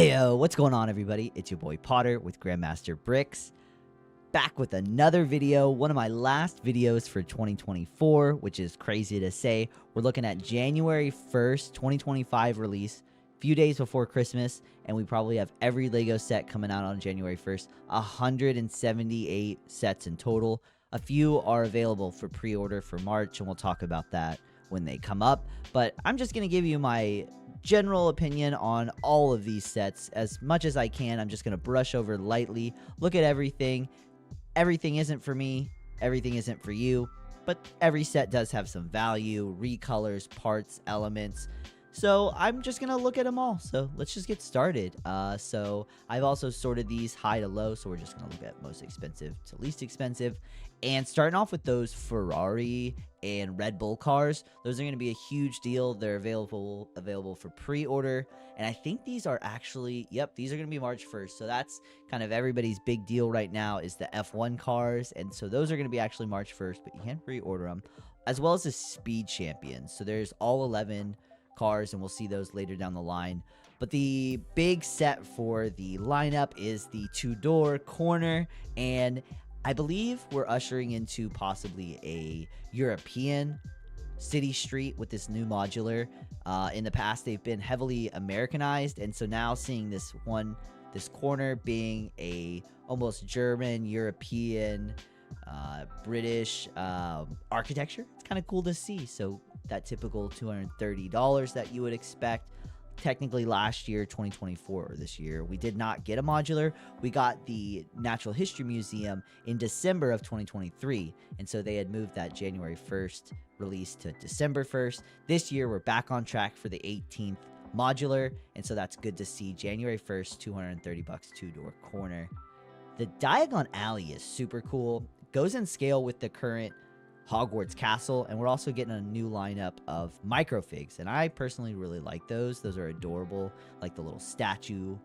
Heyo, what's going on, everybody? It's your boy Potter with Grandmaster Bricks, back with another video, one of my last videos for 2024, which is crazy to say. We're looking at January 1st, 2025 release, few days before Christmas, and we probably have every LEGO set coming out on January 1st, 178 sets in total. A few are available for pre-order for March, and we'll talk about that when they come up, but I'm just going to give you my general opinion on all of these sets as much as I can. I'm just going to brush over lightly, look at everything. Everything isn't for me, everything isn't for you, but every set does have some value, recolors, parts, elements. So I'm just going to look at them all. So let's just get started. So I've also sorted these high to low. So we're just going to look at most expensive to least expensive. And starting off with those Ferrari and Red Bull cars, those are going to be a huge deal. They're available for pre-order. And I think these are actually, these are going to be March 1st. So that's kind of everybody's big deal right now is the F1 cars. And so those are going to be actually March 1st, but you can pre-order them. As well as the Speed Champions. So there's all 11 cars, and we'll see those later down the line. But the big set for the lineup is the two-door corner, and I believe we're ushering into possibly a European city street with this new modular. In the past, they've been heavily Americanized, and so now seeing this corner being a almost German, European, British architecture, it's kind of cool to see. So that typical $230 that you would expect. Technically last year, 2024, or this year, we did not get a modular. We got the Natural History Museum in December of 2023, and so they had moved that January 1st release to December 1st. This year, we're back on track for the 18th modular, and so that's good to see. January 1st, $230, two-door corner. The Diagon Alley is super cool. Goes in scale with the current Hogwarts Castle, and we're also getting a new lineup of microfigs, and I personally really like those. Those are adorable, like the little statue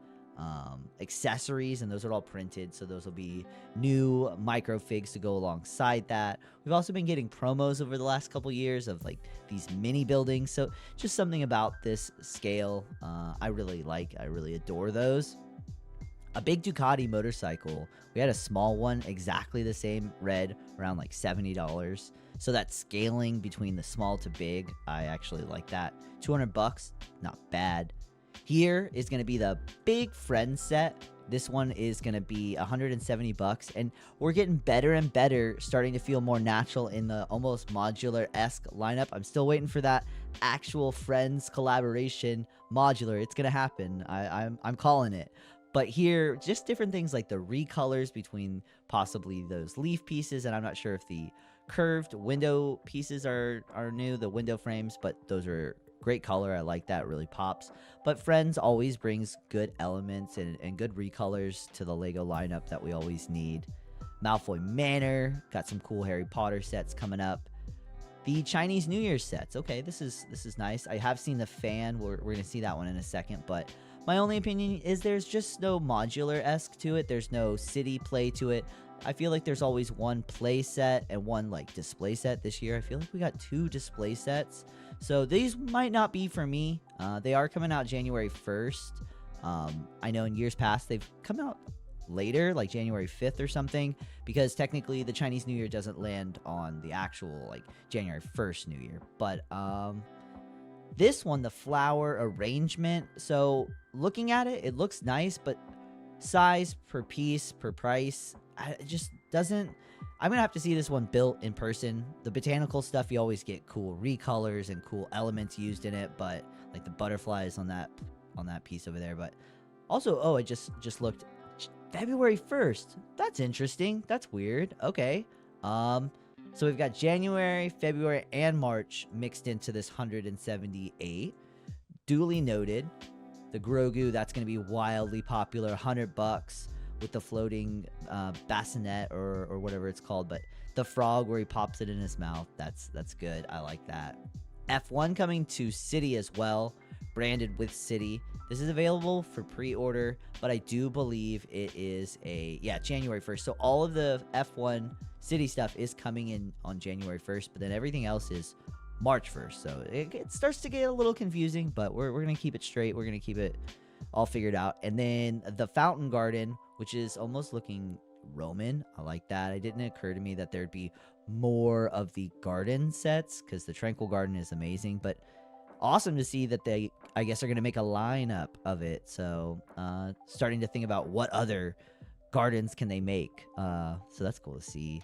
accessories, and those are all printed, so those will be new microfigs to go alongside that. We've also been getting promos over the last couple years of like these mini buildings, so just something about this scale I really like. I really adore those. A big Ducati motorcycle. We had a small one, exactly the same red, around like $70. So that scaling between the small to big, I actually like that. $200, not bad. Here is going to be the big friend set. This one is going to be $170, and we're getting better and better, starting to feel more natural in the almost modular-esque lineup. I'm still waiting for that actual Friends collaboration modular. It's going to happen. I'm calling it. But here, just different things like the recolors between possibly those leaf pieces, and I'm not sure if the curved window pieces are new, the window frames, but those are great color. I like that, really pops. But Friends always brings good elements and good recolors to the LEGO lineup that we always need. Malfoy Manor, got some cool Harry Potter sets coming up. The Chinese New Year sets, okay, this is nice. I have seen the fan, we're going to see that one in a second, but my only opinion is there's just no modular-esque to it. There's no city play to it. I feel like there's always one play set and one like display set. This year I feel like we got two display sets. So these might not be for me. They are coming out January 1st. I know in years past they've come out later, like January 5th or something, because technically the Chinese New Year doesn't land on the actual like January 1st New Year. But this one, the flower arrangement, so looking at it, it looks nice, but size per piece, per price, it just doesn't. I'm gonna have to see this one built in person. The botanical stuff, you always get cool recolors and cool elements used in it, but like the butterflies on that piece over there. But also, oh, I just looked, February 1st. That's interesting. That's weird. Okay. So we've got January, February, and March mixed into this 178. Duly noted. The Grogu, that's going to be wildly popular, $100 with the floating bassinet or whatever it's called. But the frog where he pops it in his mouth, that's good. I like that. F1 coming to City as well, branded with City. This is available for pre-order, but I do believe it is January 1st. So all of the F1 City stuff is coming in on January 1st, but then everything else is March 1st. So it starts to get a little confusing, but we're going to keep it straight. We're going to keep it all figured out. And then the Fountain Garden, which is almost looking Roman. I like that. It didn't occur to me that there'd be more of the garden sets, because the Tranquil Garden is amazing. But awesome to see that they, I guess, are going to make a lineup of it. So starting to think about what other gardens can they make. So that's cool to see.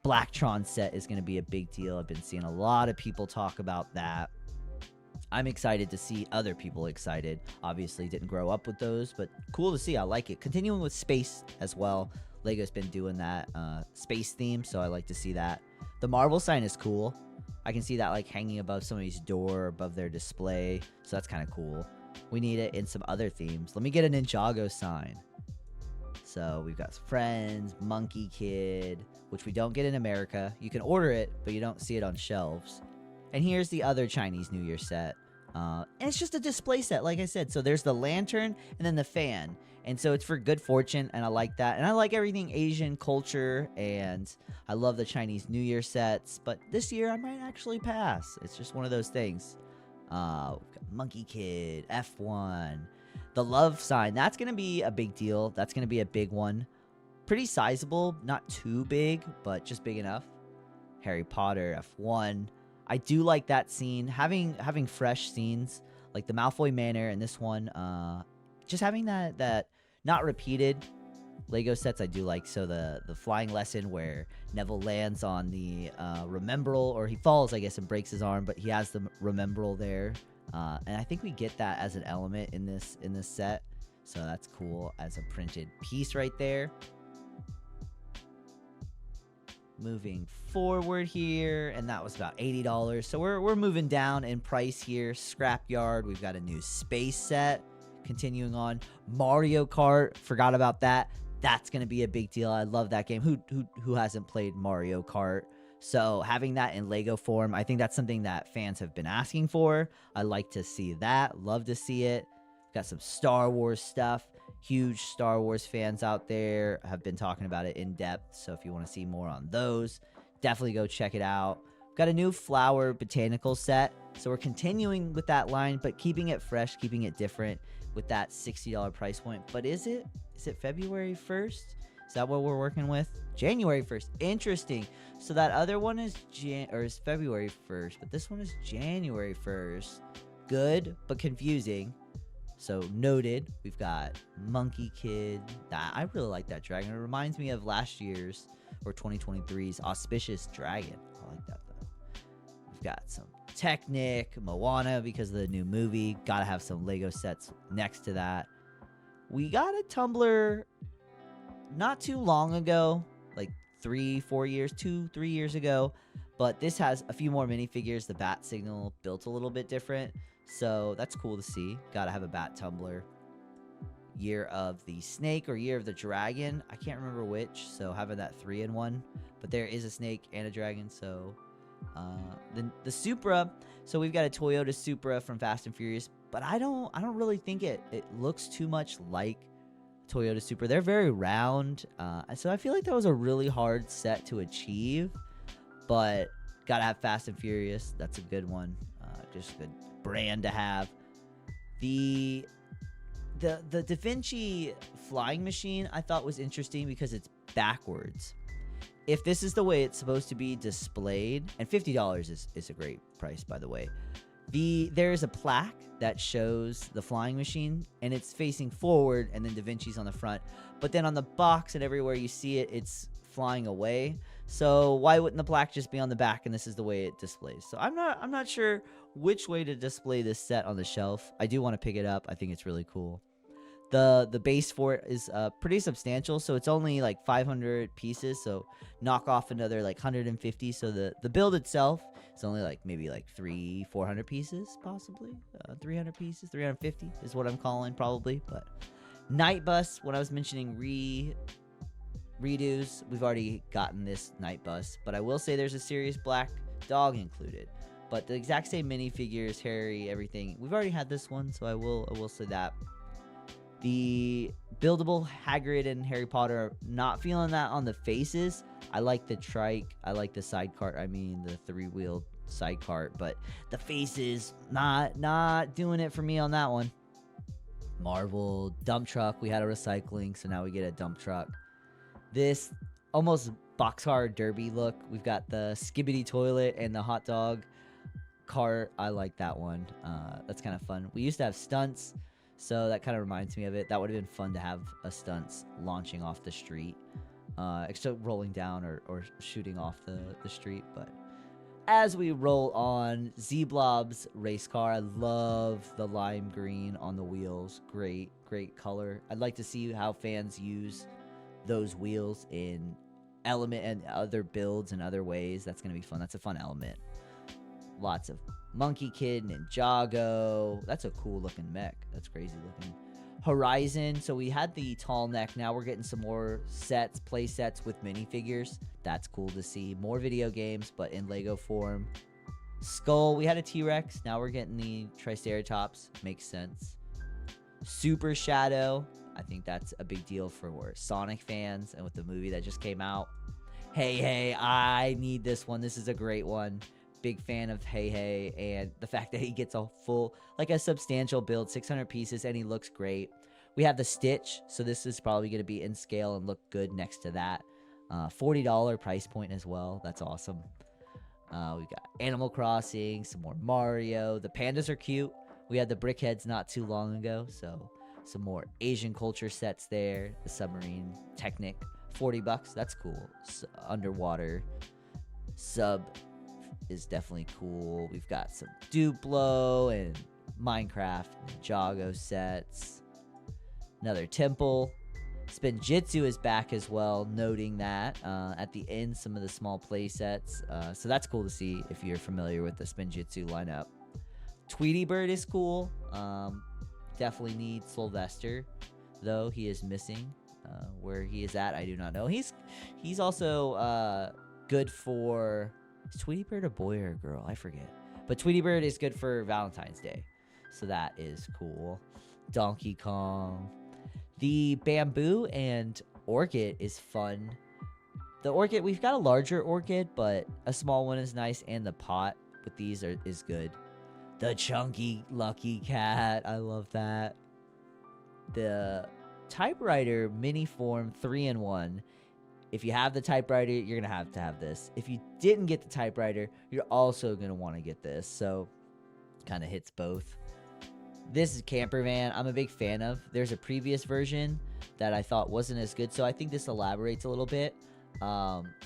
Blacktron set is going to be a big deal. I've been seeing a lot of people talk about that. I'm excited to see other people excited. Obviously didn't grow up with those, but cool to see. I like it. Continuing with space as well. Lego's been doing that space theme, so I like to see that. The Marvel sign is cool. I can see that like hanging above somebody's door, above their display, so that's kind of cool. We need it in some other themes. Let me get a Ninjago sign. So we've got Friends, Monkey Kid, which we don't get in America. You can order it, but you don't see it on shelves. And here's the other Chinese New Year set. And it's just a display set, like I said. So there's the lantern and then the fan. And so it's for good fortune, and I like that. And I like everything Asian culture, and I love the Chinese New Year sets. But this year, I might actually pass. It's just one of those things. We've got Monkey Kid, F1. The love sign, that's going to be a big deal. That's going to be a big one. Pretty sizable, not too big, but just big enough. Harry Potter, F1. I do like that scene. Having fresh scenes, like the Malfoy Manor and this one, just having that not repeated Lego sets I do like. So the flying lesson where Neville lands on the Remembrall, or he falls, I guess, and breaks his arm, but he has the Remembrall there. And I think we get that as an element in this set. So that's cool as a printed piece right there. Moving forward here, and that was about $80. So we're moving down in price here. Scrapyard, we've got a new space set. Continuing on, Mario Kart, forgot about that. That's gonna be a big deal. I love that game. Who hasn't played Mario Kart? So having that in Lego form, I think that's something that fans have been asking for. I like to see that. Love to see it. Got some Star Wars stuff. Huge Star Wars fans out there have been talking about it in depth. So if you want to see more on those, definitely go check it out. Got a new flower botanical set. So we're continuing with that line, but keeping it fresh, keeping it different with that $60 price point. But is it February 1st? Is that what we're working with? January 1st. Interesting. So that other one is February 1st, but this one is January 1st. Good, but confusing. So noted. We've got Monkey Kid. I really like that dragon. It reminds me of last year's or 2023's Auspicious Dragon. I like that though. We've got some Technic, Moana because of the new movie. Gotta have some Lego sets next to that. We got a Tumbler not too long ago, like 3 years ago, but this has a few more minifigures. The bat signal built a little bit different, so that's cool to see. Gotta have a bat tumbler. Year of the snake or year of the dragon, I can't remember which, so having that 3-in-1, but there is a snake and a dragon. So the Supra, so we've got a Toyota Supra from Fast and Furious, but I don't really think it looks too much like Toyota Supra. They're very round, so I feel like that was a really hard set to achieve, but gotta have Fast and Furious. That's a good one. Just a good brand to have. The Da Vinci flying machine I thought was interesting because it's backwards. If this is the way it's supposed to be displayed, and $50 is a great price, by the way. There is a plaque that shows the flying machine, and it's facing forward, and then Da Vinci's on the front. But then on the box and everywhere you see it, it's flying away. So why wouldn't the plaque just be on the back, and this is the way it displays? So I'm not sure which way to display this set on the shelf. I do want to pick it up. I think it's really cool. The base for it is pretty substantial, so it's only like 500 pieces, so knock off another like 150. So the build itself is only like maybe like 400 pieces, possibly 300 pieces, 350 is what I'm calling probably. But Night Bus, when I was mentioning redos, we've already gotten this Night Bus, but I will say there's a Sirius Black dog included. But the exact same minifigures, Harry, everything, we've already had this one, so I will say that. The buildable Hagrid and Harry Potter, not feeling that on the faces. I like the trike. I like the side cart. I mean, the 3-wheeled side cart. But the faces, not doing it for me on that one. Marvel dump truck. We had a recycling, so now we get a dump truck. This almost boxcar derby look. We've got the skibbity toilet and the hot dog cart. I like that one. That's kind of fun. We used to have stunts, so that kind of reminds me of it. That would have been fun to have a stunts launching off the street, except rolling down or shooting off the street. But as we roll on, Z-Blob's race car. I love the lime green on the wheels. Great color. I'd like to see how fans use those wheels in element and other builds and other ways. That's going to be fun. That's a fun element. Lots of Monkey Kid, Ninjago. That's a cool looking mech. That's crazy looking. Horizon. So we had the tall neck. Now we're getting some more sets, play sets with minifigures. That's cool to see. More video games, but in Lego form. Skull. We had a T-Rex. Now we're getting the Triceratops. Makes sense. Super Shadow. I think that's a big deal for Sonic fans, and with the movie that just came out. Hey, I need this one. This is a great one. Big fan of Hey, and the fact that he gets a full, like a substantial build, 600 pieces, and he looks great. We have the Stitch, so this is probably going to be in scale and look good next to that. $40 price point as well. That's awesome. We got Animal Crossing, some more Mario. The pandas are cute. We had the Brickheads not too long ago, so some more Asian culture sets there. The submarine Technic, $40. That's cool. Underwater sub is definitely cool. We've got some Duplo and Minecraft Ninjago sets. Another temple. Spinjitzu is back as well, noting that at the end, some of the small play sets. So that's cool to see if you're familiar with the Spinjitzu lineup. Tweety Bird is cool. Definitely need Sylvester, though he is missing. Where he is at, I do not know. He's also good for... Is Tweety Bird a boy or a girl? I forget. But Tweety Bird is good for Valentine's Day. So that is cool. Donkey Kong. The Bamboo and Orchid is fun. The Orchid, we've got a larger Orchid, but a small one is nice. And the pot with these is good. The Chunky Lucky Cat. I love that. The Typewriter mini form 3-in-1. If you have the Typewriter, you're going to have this. If you didn't get the Typewriter, you're also going to want to get this. So, kind of hits both. This is Camper Van. I'm a big fan of. There's a previous version that I thought wasn't as good. So, I think this elaborates a little bit.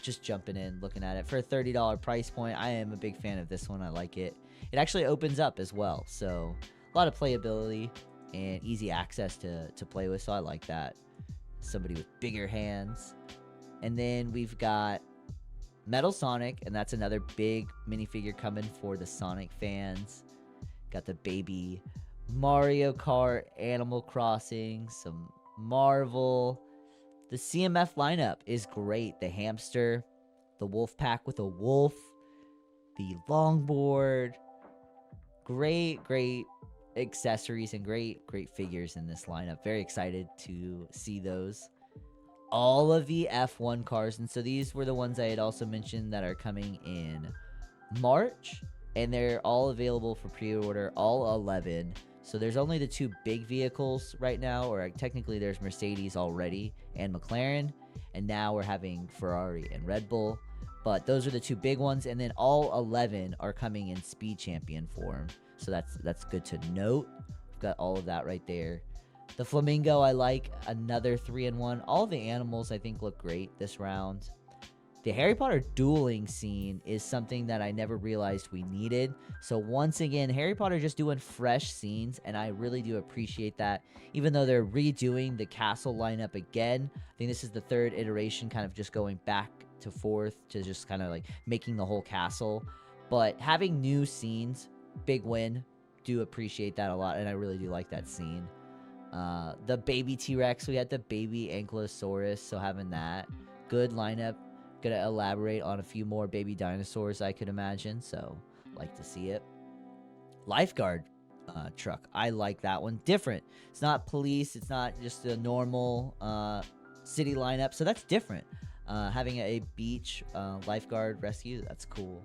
Just jumping in, looking at it. For a $30 price point, I am a big fan of this one. I like it. It actually opens up as well. So, a lot of playability and easy access to play with. So, I like that. Somebody with bigger hands. And then we've got Metal Sonic, and that's another big minifigure coming for the Sonic fans. Got the baby Mario Kart, Animal Crossing, some Marvel. The CMF lineup is great. The hamster, the wolf pack with a wolf, the longboard. Great accessories and great figures in this lineup. Very excited to see those. All of the F1 cars, and so these were the ones I had also mentioned that are coming in March, and they're all available for pre-order, all 11. So there's only the two big vehicles right now, or technically there's Mercedes already and McLaren, and now we're having Ferrari and Red Bull, but those are the two big ones, and then all 11 are coming in Speed Champion form, so that's good to note. We've got all of that right there. The Flamingo, I like. Another 3-in-1. All the animals, I think, look great this round. The Harry Potter dueling scene is something that I never realized we needed. So once again, Harry Potter just doing fresh scenes, and I really do appreciate that. Even though they're redoing the castle lineup again, I think this is the third iteration, kind of just going back to forth to just kind of like making the whole castle. But having new scenes, big win. Do appreciate that a lot, and I really do like that scene. The baby T-Rex, we had the baby Ankylosaurus, so having that. Good lineup. Gonna elaborate on a few more baby dinosaurs, I could imagine, so like to see it. Lifeguard truck, I like that one. Different. It's not police, it's not just a normal city lineup, so that's different. Having a beach lifeguard rescue, that's cool.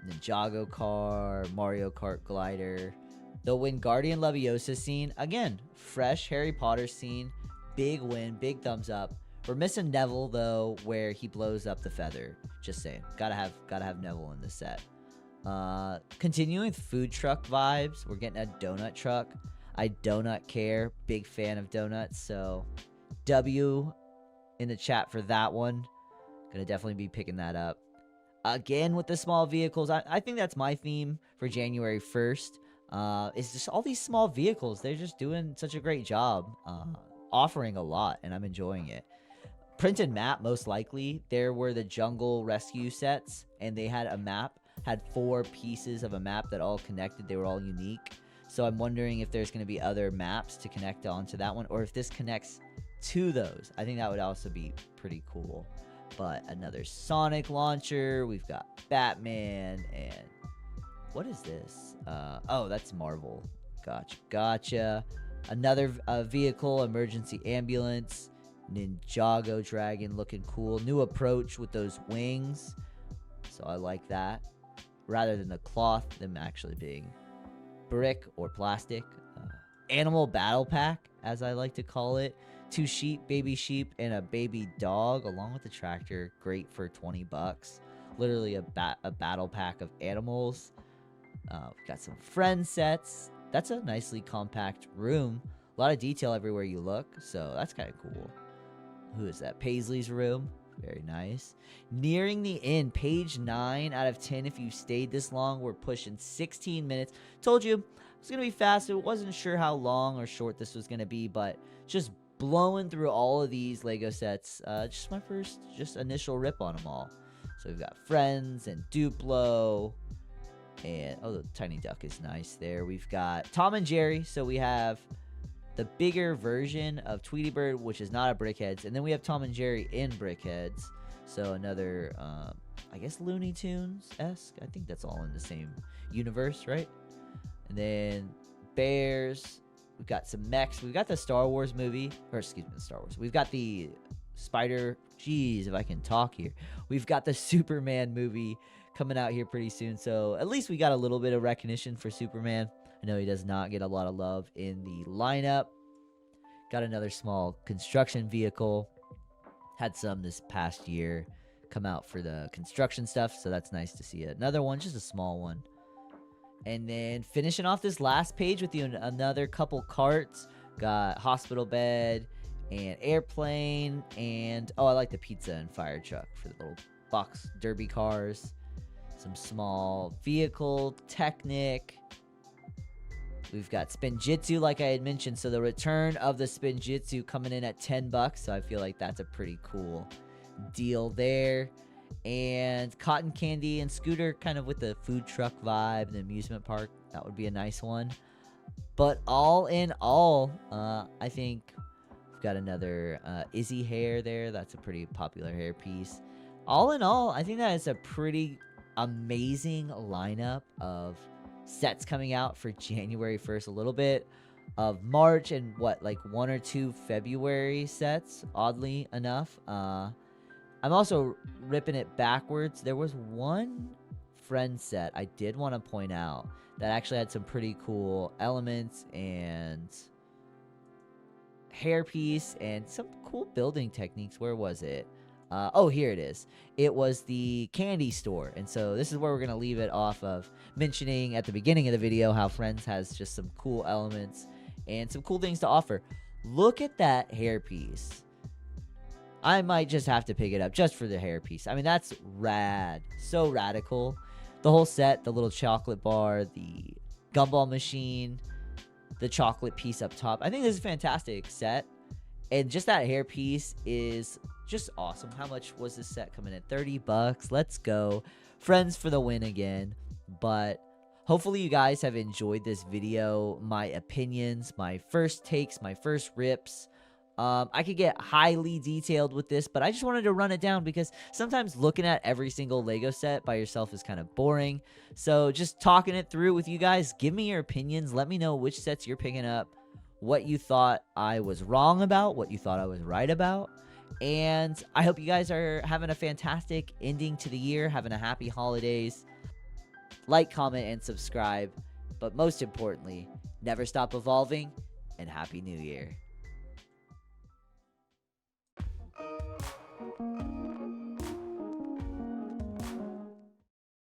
Ninjago car, Mario Kart glider. The Wingardium Leviosa scene, again, fresh Harry Potter scene, big win, big thumbs up. We're missing Neville though, where he blows up the feather. Just saying, gotta have Neville in the set. Continuing with food truck vibes, we're getting a donut truck. I donut care, big fan of donuts, so W in the chat for that one. Gonna definitely be picking that up. Again with the small vehicles, I think that's my theme for January 1st. It's just all these small vehicles. They're just doing such a great job, offering a lot, and I'm enjoying it. Printed map, most likely. There were the jungle rescue sets, and they had a map, had 4 pieces of a map that all connected. They were all unique. So I'm wondering if there's going to be other maps to connect onto that one, or if this connects to those. I think that would also be pretty cool. But another Sonic launcher. We've got Batman, and what is this? Oh, that's Marvel. Gotcha. Another vehicle, emergency ambulance. Ninjago dragon looking cool. New approach with those wings. So I like that. Rather than the cloth, them actually being brick or plastic. Animal battle pack, as I like to call it. 2 sheep, and a baby dog along with the tractor. Great for 20 bucks. Literally a battle pack of animals. We've got some friend sets. That's a nicely compact room. A lot of detail everywhere you look, so that's kind of cool. Who is that? Paisley's room. Very nice. Nearing the end, page 9 out of 10. If you stayed this long, we're pushing 16 minutes. Told you it was going to be fast. I wasn't sure how long or short this was going to be, but just blowing through all of these Lego sets. Just my first initial rip on them all. So we've got Friends and Duplo. And, oh, the Tiny Duck is nice there. We've got Tom and Jerry. So we have the bigger version of Tweety Bird, which is not a Brickheads. And then we have Tom and Jerry in Brickheads. So another, I guess, Looney Tunes-esque. I think that's all in the same universe, right? And then Bears. We've got some mechs. We've got the Star Wars movie. Or, excuse me, the Star Wars. We've got the Jeez, if I can talk here. We've got the Superman movie coming out here pretty soon. So at least we got a little bit of recognition for Superman. I know he does not get a lot of love in the lineup. Got another small construction vehicle. Had some this past year come out for the construction stuff, so that's nice to see. Another one, just a small one. And then finishing off this last page with another couple carts. Got hospital bed and airplane, and oh, I like the pizza and fire truck for the little box derby cars. Some small vehicle, Technic. We've got Spinjitzu, like I had mentioned. So the return of the Spinjitzu coming in at 10 bucks. So I feel like that's a pretty cool deal there. And cotton candy and scooter, kind of with the food truck vibe and the amusement park. That would be a nice one. But all in all, I think we've got another Izzy hair there. That's a pretty popular hair piece. All in all, I think that is a pretty amazing lineup of sets coming out for January 1st. A little bit of March and like 1 or 2 February sets, oddly enough. I'm also ripping it backwards. There was one friend set I did want to point out that actually had some pretty cool elements and hairpiece and some cool building techniques. Where was it? Oh, here it is. It was the candy store. And so this is where we're going to leave it off of mentioning at the beginning of the video how Friends has just some cool elements and some cool things to offer. Look at that hairpiece. I might just have to pick it up just for the hairpiece. I mean, that's rad. So radical. The whole set, the little chocolate bar, the gumball machine, the chocolate piece up top. I think this is a fantastic set. And just that hairpiece is just awesome. How much was this set coming in? 30 bucks. Let's go. Friends for the win again. But hopefully you guys have enjoyed this video. My opinions, my first takes, my first rips. I could get highly detailed with this, but I just wanted to run it down because sometimes looking at every single Lego set by yourself is kind of boring. So just talking it through with you guys, give me your opinions. Let me know which sets you're picking up, what you thought I was wrong about, what you thought I was right about. And I hope you guys are having a fantastic ending to the year, having a happy holidays. Like, comment, and subscribe. But most importantly, never stop evolving, and Happy New Year.